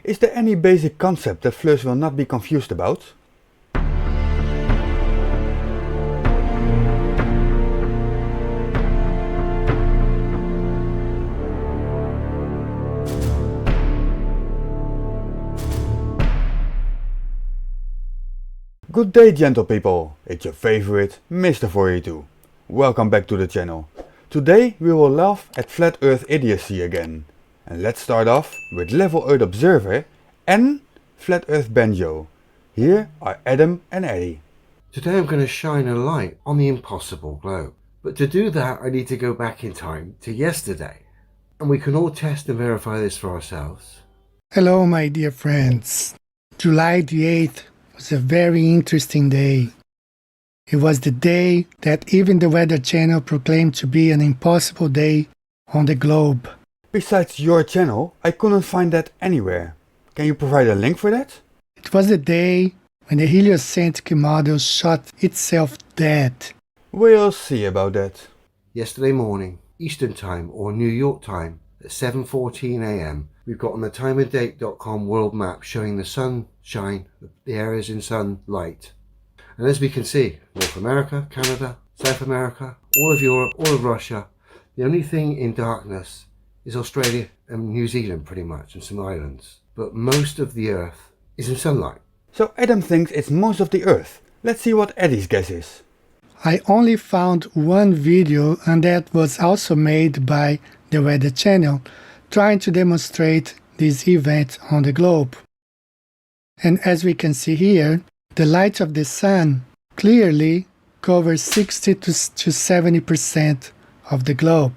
Is there any basic concept that Fleurs will not be confused about? Good day, gentle people, it's your favorite Mr. 42. Welcome back to the channel. Today we will laugh at flat earth idiocy again. And let's start off with Level Earth Observer and Flat Earth Banjo. Here are Adam and Eddie. Today I'm going to shine a light on the impossible globe. But to do that I need to go back in time to yesterday. And we can all test and verify this for ourselves. Hello my dear friends. July the 8th was a very interesting day. It was the day that even the Weather Channel proclaimed to be an impossible day on the globe. Besides your channel, I couldn't find that anywhere. Can you provide a link for that? It was the day when the heliocentric model shot itself dead. We'll see about that. Yesterday morning, Eastern Time or New York time at 7:14 AM, we've got on the timeanddate.com world map showing the sunshine, the areas in sunlight. And as we can see, North America, Canada, South America, all of Europe, all of Russia. The only thing in darkness is Australia and New Zealand pretty much, and some islands. But most of the Earth is in sunlight. So Adam thinks it's most of the Earth. Let's see what Eddie's guess is. I only found one video, and that was also made by the Weather Channel, trying to demonstrate this event on the globe. And as we can see here, the light of the sun clearly covers 60 to 70% of the globe.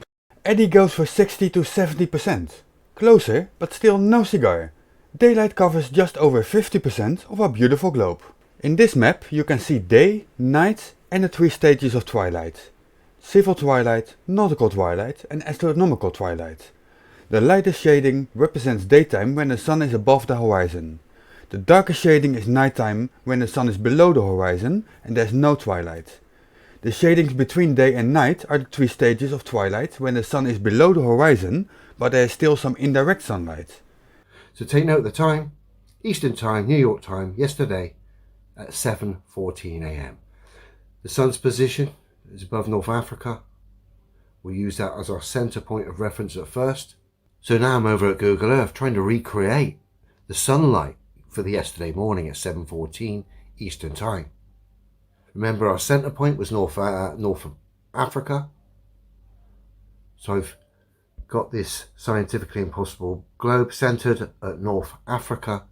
Eddie goes for 60 to 70%. Closer, but still no cigar. Daylight covers just over 50% of our beautiful globe. In this map you can see day, night and the 3 stages of twilight. Civil twilight, nautical twilight and astronomical twilight. The lightest shading represents daytime when the sun is above the horizon. The darkest shading is nighttime when the sun is below the horizon and there's no twilight. The shadings between day and night are the 3 stages of twilight when the sun is below the horizon but there is still some indirect sunlight. So take note of the time, Eastern Time, New York time, yesterday at 7:14 AM. The sun's position is above North Africa. We'll use that as our center point of reference at first. So now I'm over at Google Earth trying to recreate the sunlight for the yesterday morning at 7:14 Eastern Time. Remember our center point was North Africa. So I've got this scientifically impossible globe centered at North Africa,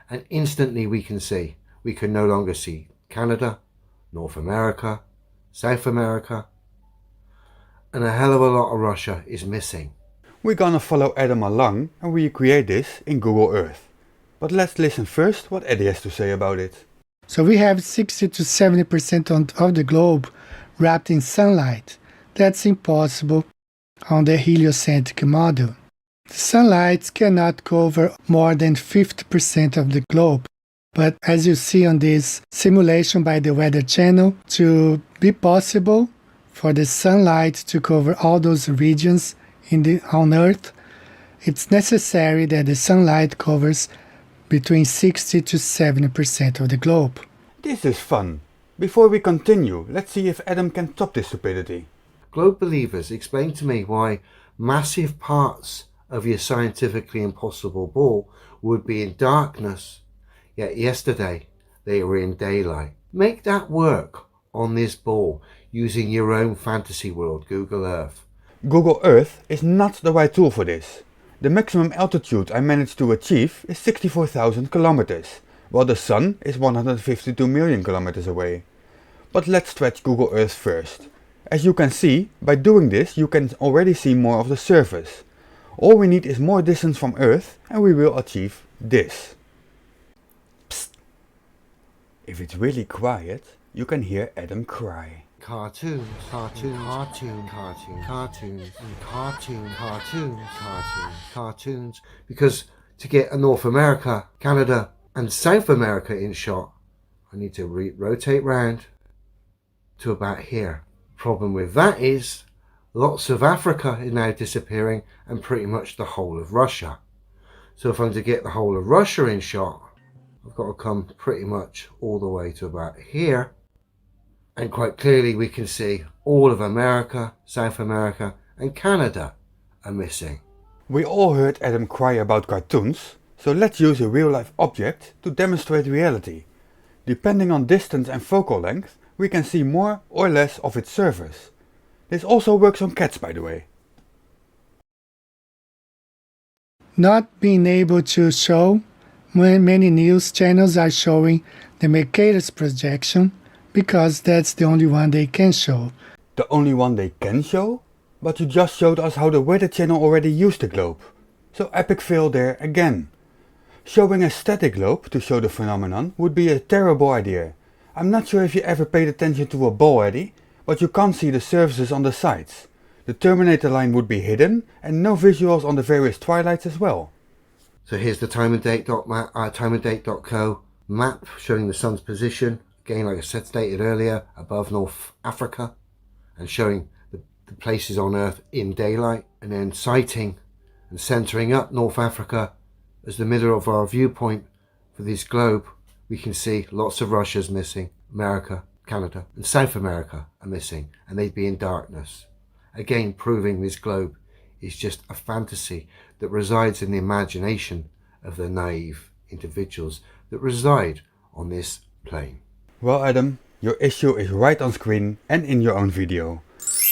and instantly we can no longer see Canada, North America, South America, and a hell of a lot of Russia is missing. We're gonna follow Adam along and recreate this in Google Earth. But let's listen first what Eddie has to say about it. So we have 60 to 70% of the globe wrapped in sunlight. That's impossible on the heliocentric model. The sunlight cannot cover more than 50% of the globe. But as you see on this simulation by the Weather Channel, to be possible for the sunlight to cover all those regions on Earth, it's necessary that the sunlight covers between 60 to 70% of the globe. This is fun. Before we continue, let's see if Adam can top this stupidity. Globe believers, explain to me why massive parts of your scientifically impossible ball would be in darkness, yet yesterday they were in daylight. Make that work on this ball using your own fantasy world, Google Earth. Google Earth is not the right tool for this. The maximum altitude I managed to achieve is 64,000 kilometers, while the sun is 152 million kilometers away. But let's stretch Google Earth first. As you can see, by doing this you can already see more of the surface. All we need is more distance from Earth and we will achieve this. Psst. If it's really quiet, you can hear Adam cry. Cartoons, cartoons, cartoons, cartoons, cartoons, cartoons, cartoons, cartoons, cartoons. Because to get a North America, Canada and South America in shot, I need to rotate round to about here. Problem with that is lots of Africa is now disappearing and pretty much the whole of Russia. So if I'm to get the whole of Russia in shot, I've got to come pretty much all the way to about here. And quite clearly we can see all of America, South America and Canada are missing. We all heard Adam cry about cartoons, so let's use a real-life object to demonstrate reality. Depending on distance and focal length, we can see more or less of its surface. This also works on cats, by the way. Not being able to show when many news channels are showing the Mercator's projection because that's the only one they can show. The only one they can show? But you just showed us how the Weather Channel already used the globe. So epic fail there again. Showing a static globe to show the phenomenon would be a terrible idea. I'm not sure if you ever paid attention to a ball eddy, but you can't see the surfaces on the sides. The terminator line would be hidden and no visuals on the various twilights as well. So here's the timeanddate.co map showing the sun's position. Again, like I said, stated earlier, above North Africa, and showing the places on Earth in daylight, and then sighting and centering up North Africa as the middle of our viewpoint for this globe. We can see lots of Russia's missing, America, Canada and South America are missing, and they'd be in darkness. Again, proving this globe is just a fantasy that resides in the imagination of the naive individuals that reside on this plane. Well, Adam, your issue is right on screen and in your own video.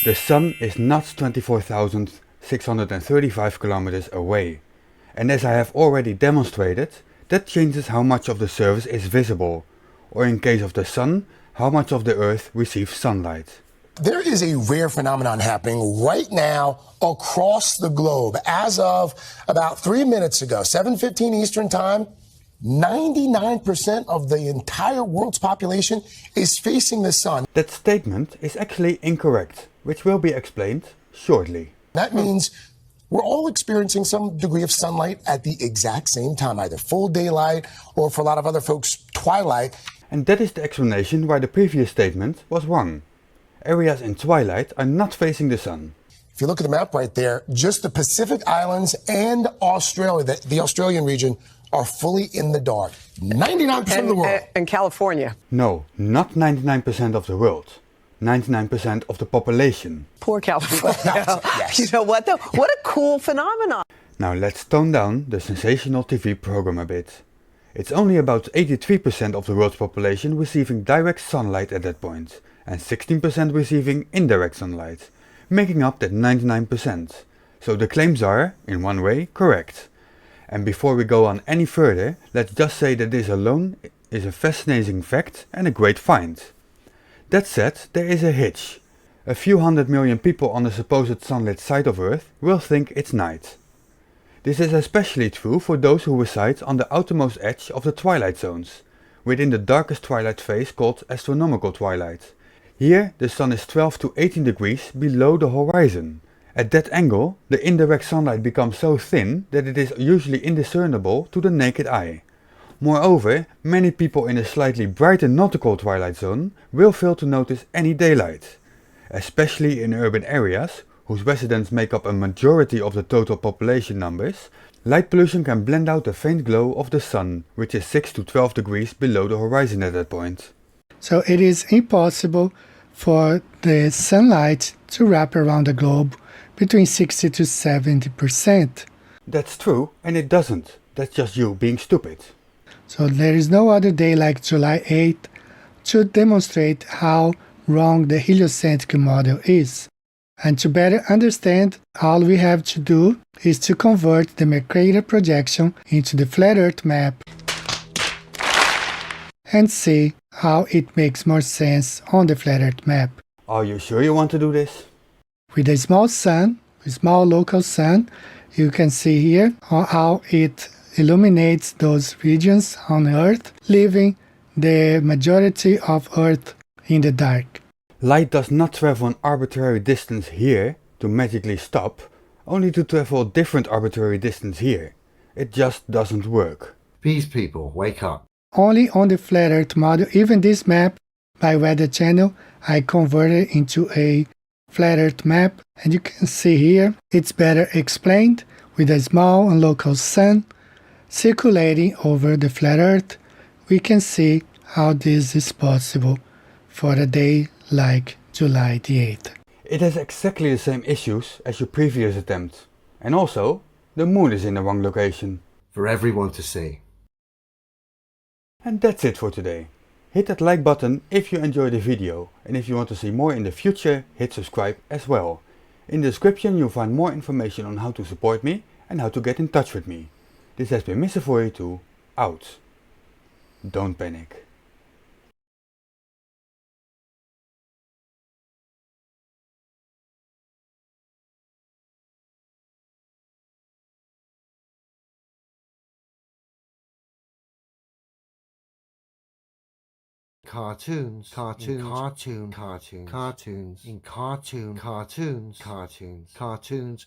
The sun is not 24,635 kilometers away. And as I have already demonstrated, that changes how much of the surface is visible, or in case of the sun, how much of the Earth receives sunlight. There is a rare phenomenon happening right now across the globe. As of about 3 minutes ago, 7:15 Eastern Time, 99% of the entire world's population is facing the sun. That statement is actually incorrect, which will be explained shortly. That means we're all experiencing some degree of sunlight at the exact same time, either full daylight or, for a lot of other folks, twilight. And that is the explanation why the previous statement was wrong. Areas in twilight are not facing the sun. If you look at the map right there, just the Pacific Islands and Australia, the Australian region, are fully in the dark. 99% of the world. And California. No, not 99% of the world. 99% of the population. Poor California. Yes. You know what though? What a cool phenomenon. Now let's tone down the sensational TV program a bit. It's only about 83% of the world's population receiving direct sunlight at that point, and 16% receiving indirect sunlight, making up that 99%. So the claims are, in one way, correct. And before we go on any further, let's just say that this alone is a fascinating fact and a great find. That said, there is a hitch. A few 100 million people on the supposed sunlit side of Earth will think it's night. This is especially true for those who reside on the outermost edge of the twilight zones, within the darkest twilight phase called astronomical twilight. Here the sun is 12 to 18 degrees below the horizon. At that angle, the indirect sunlight becomes so thin that it is usually indiscernible to the naked eye. Moreover, many people in a slightly brighter nautical twilight zone will fail to notice any daylight. Especially in urban areas, whose residents make up a majority of the total population numbers, light pollution can blend out the faint glow of the sun, which is 6 to 12 degrees below the horizon at that point. So it is impossible for the sunlight to wrap around the globe between 60 to 70%. That's true, and it doesn't. That's just you being stupid. So there is no other day like July 8th to demonstrate how wrong the heliocentric model is. And to better understand, all we have to do is to convert the Mercator projection into the flat Earth map and see how it makes more sense on the flat Earth map. Are you sure you want to do this? With a small sun, a small local sun, you can see here how it illuminates those regions on Earth, leaving the majority of Earth in the dark. Light does not travel an arbitrary distance here to magically stop, only to travel a different arbitrary distance here. It just doesn't work. These people, wake up. Only on the flat Earth model, even this map by Weather Channel, I converted into a flat Earth map, and you can see here it's better explained with a small and local sun circulating over the flat Earth, we can see how this is possible for a day like July the 8th. It has exactly the same issues as your previous attempt. And also, the moon is in the wrong location. For everyone to see. And that's it for today. Hit that like button if you enjoyed the video, and if you want to see more in the future, hit subscribe as well. In the description you'll find more information on how to support me and how to get in touch with me. This has been Mr. 42, out. Don't panic. Cartoons, cartoons, cartoons, cartoons, cartoons, in cartoons, cartoons, cartoons, cartoons.